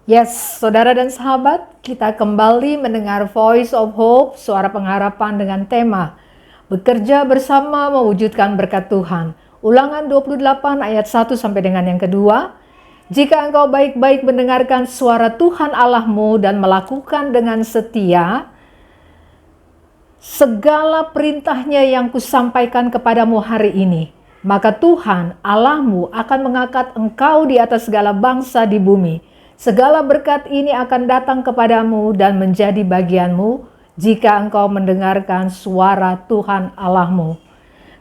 Yes, saudara dan sahabat, kita kembali mendengar Voice of Hope, suara pengharapan dengan tema Bekerja bersama mewujudkan berkat Tuhan. Ulangan 28 ayat 1 sampai dengan yang kedua. Jika engkau baik-baik mendengarkan suara Tuhan Allahmu dan melakukan dengan setia segala perintahnya yang kusampaikan kepadamu hari ini, maka Tuhan Allahmu akan mengangkat engkau di atas segala bangsa di bumi. Segala berkat ini akan datang kepadamu dan menjadi bagianmu jika engkau mendengarkan suara Tuhan Allahmu.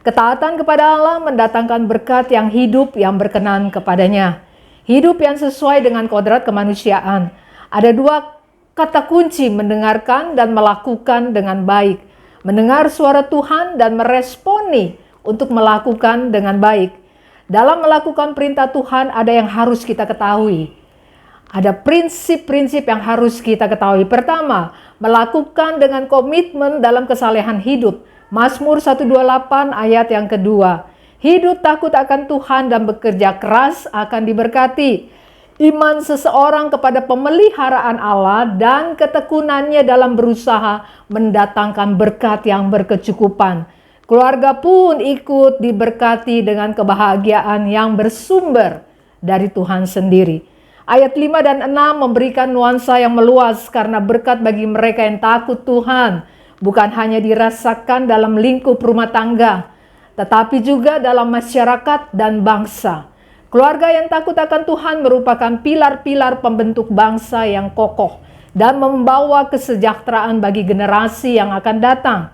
Ketaatan kepada Allah mendatangkan berkat yang hidup yang berkenan kepadanya. Hidup yang sesuai dengan kodrat kemanusiaan. Ada dua kata kunci: mendengarkan dan melakukan dengan baik. Mendengar suara Tuhan dan meresponi untuk melakukan dengan baik. Dalam melakukan perintah Tuhan ada yang harus kita ketahui. Ada prinsip-prinsip yang harus kita ketahui. Pertama, melakukan dengan komitmen dalam kesalehan hidup. Mazmur 128 ayat yang kedua. Hidup takut akan Tuhan dan bekerja keras akan diberkati. Iman seseorang kepada pemeliharaan Allah dan ketekunannya dalam berusaha mendatangkan berkat yang berkecukupan. Keluarga pun ikut diberkati dengan kebahagiaan yang bersumber dari Tuhan sendiri. Ayat 5 dan 6 memberikan nuansa yang meluas karena berkat bagi mereka yang takut Tuhan bukan hanya dirasakan dalam lingkup rumah tangga, tetapi juga dalam masyarakat dan bangsa. Keluarga yang takut akan Tuhan merupakan pilar-pilar pembentuk bangsa yang kokoh dan membawa kesejahteraan bagi generasi yang akan datang.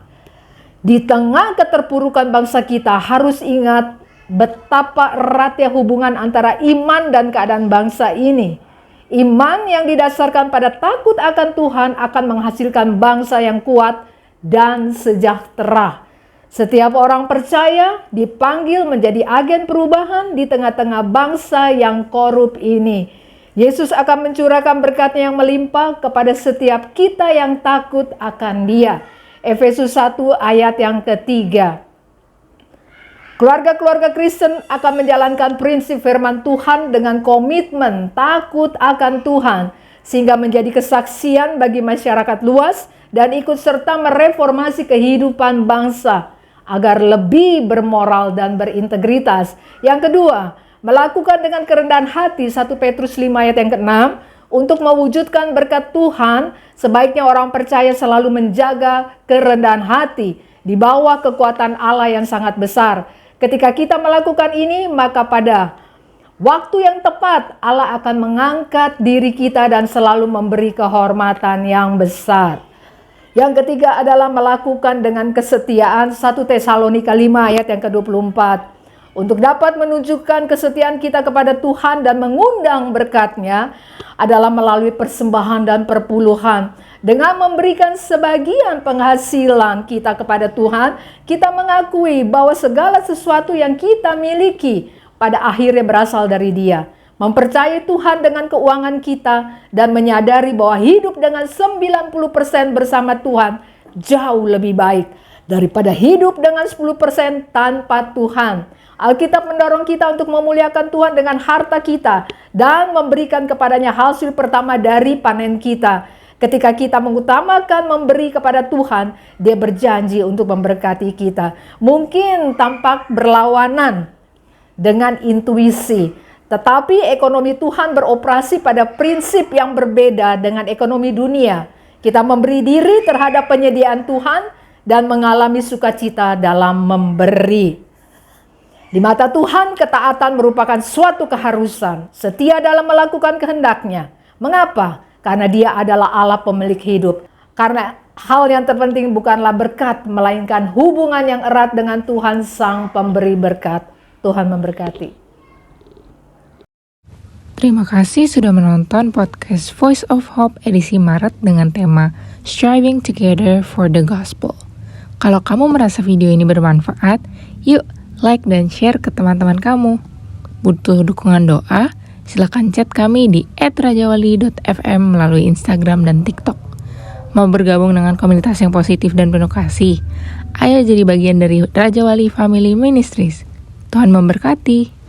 Di tengah keterpurukan bangsa kita harus ingat betapa eratnya hubungan antara iman dan keadaan bangsa ini. Iman yang didasarkan pada takut akan Tuhan akan menghasilkan bangsa yang kuat dan sejahtera. Setiap orang percaya dipanggil menjadi agen perubahan di tengah-tengah bangsa yang korup ini. Yesus akan mencurahkan berkat-Nya yang melimpah kepada setiap kita yang takut akan Dia. Efesus 1 ayat yang ketiga. Keluarga-keluarga Kristen akan menjalankan prinsip firman Tuhan dengan komitmen takut akan Tuhan, sehingga menjadi kesaksian bagi masyarakat luas dan ikut serta mereformasi kehidupan bangsa agar lebih bermoral dan berintegritas. Yang kedua, melakukan dengan kerendahan hati, 1 Petrus 5 ayat yang ke-6, untuk mewujudkan berkat Tuhan, sebaiknya orang percaya selalu menjaga kerendahan hati di bawah kekuatan Allah yang sangat besar. Ketika kita melakukan ini, maka pada waktu yang tepat Allah akan mengangkat diri kita dan selalu memberi kehormatan yang besar. Yang ketiga adalah melakukan dengan kesetiaan, 1 Tesalonika 5 ayat yang ke-24. Untuk dapat menunjukkan kesetiaan kita kepada Tuhan dan mengundang berkat-Nya adalah melalui persembahan dan perpuluhan. Dengan memberikan sebagian penghasilan kita kepada Tuhan, kita mengakui bahwa segala sesuatu yang kita miliki pada akhirnya berasal dari Dia. Mempercayai Tuhan dengan keuangan kita dan menyadari bahwa hidup dengan 90% bersama Tuhan jauh lebih baik daripada hidup dengan 10% tanpa Tuhan. Alkitab mendorong kita untuk memuliakan Tuhan dengan harta kita dan memberikan kepadanya hasil pertama dari panen kita. Ketika kita mengutamakan memberi kepada Tuhan, Dia berjanji untuk memberkati kita. Mungkin tampak berlawanan dengan intuisi, tetapi ekonomi Tuhan beroperasi pada prinsip yang berbeda dengan ekonomi dunia. Kita memberi diri terhadap penyediaan Tuhan dan mengalami sukacita dalam memberi. Di mata Tuhan, ketaatan merupakan suatu keharusan, setia dalam melakukan kehendak-Nya. Mengapa? Karena Dia adalah Allah pemilik hidup. Karena hal yang terpenting bukanlah berkat, melainkan hubungan yang erat dengan Tuhan Sang Pemberi berkat. Tuhan memberkati. Terima kasih sudah menonton podcast Voice of Hope edisi Maret dengan tema Striving Together for the Gospel. Kalau kamu merasa video ini bermanfaat, yuk like dan share ke teman-teman kamu. Butuh dukungan doa? Silakan chat kami di @rajawali.fm melalui Instagram dan TikTok. Mau bergabung dengan komunitas yang positif dan penuh kasih? Ayo jadi bagian dari Raja Wali Family Ministries. Tuhan memberkati.